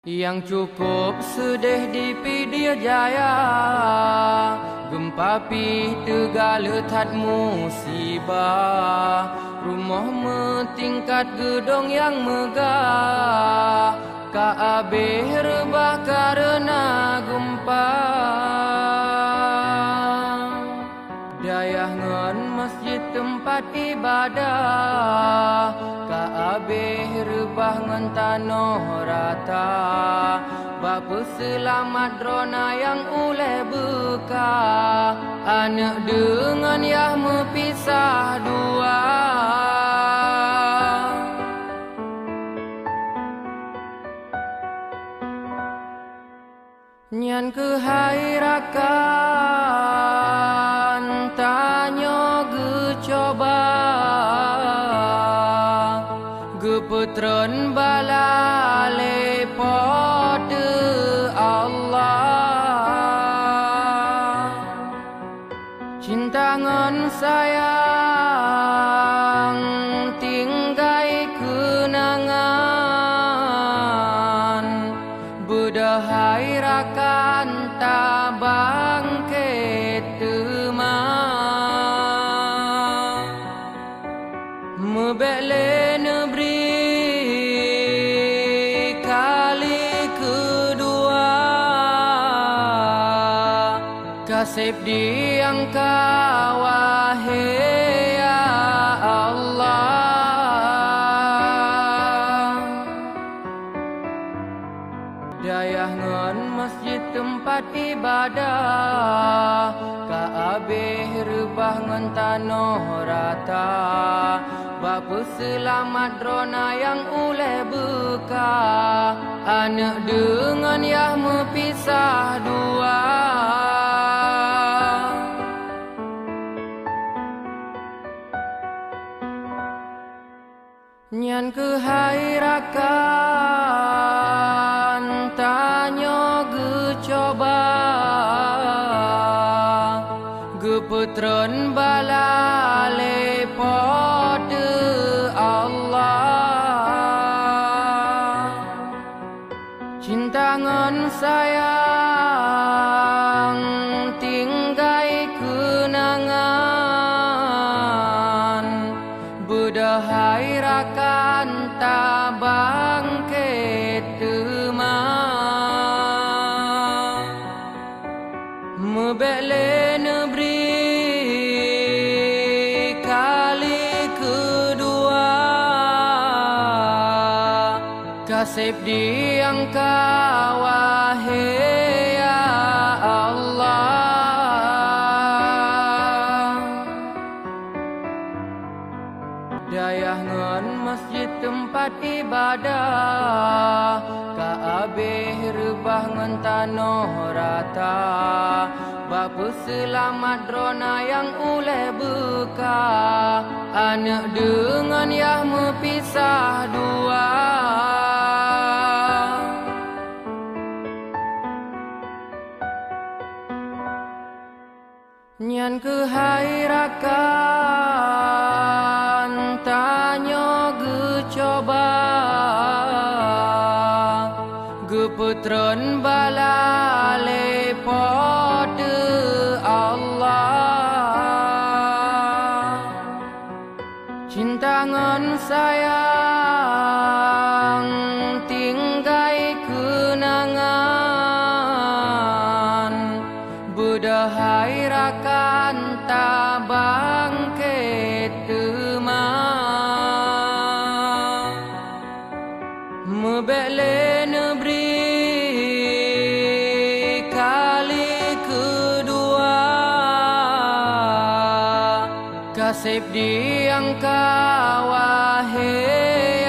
Yang cukup sedih di Pidia Jaya, gempa pi tegala tat musibah. Rumah metingkat gedong yang megah, Kaabeh rebah karena gempa. Dayah ngan masjid tempat ibadah, Kaabeh rebah ngan tanah rata. Bapa selamat drona yang uleh beka, anak dengan yah mepisah dua. Nyan kehairakan tanyo gecoba, gepetron balale pada Allah. Cinta ngan sayang tinggai kenangan, bedahai rakan tabang ketema. Mebele negeri kali kedua, kasih diangka wahai ya Allah. Dayah ngan masjid tempat ibadah, Kaabeh rebah ngan tanah rata. Bapa selamat drona yang uleh beka, anak dengan yah mepisah dua. Nyan kehairakan tanyo gecoba, gepetron balale pada Allah. Cinta ngan sayang tinggai kenangan, bedahai rakan tabang ketema. Mebele negeri kali kedua, kasih diangka wahai ya Allah. Dayah ngan masjid tempat ibadah, Kaabeh rebah ngan tanah rata. Bapa selamat drona yang uleh beka, anak dengan yah mepisah dua. Nyan kehairakan tanyo gecoba, gepetron balale pada Allah. Cinta ngan sayang tinggai kenangan, bedahai rakan tabang ketema. Mebele negeri kali kedua, kasih diangka wahai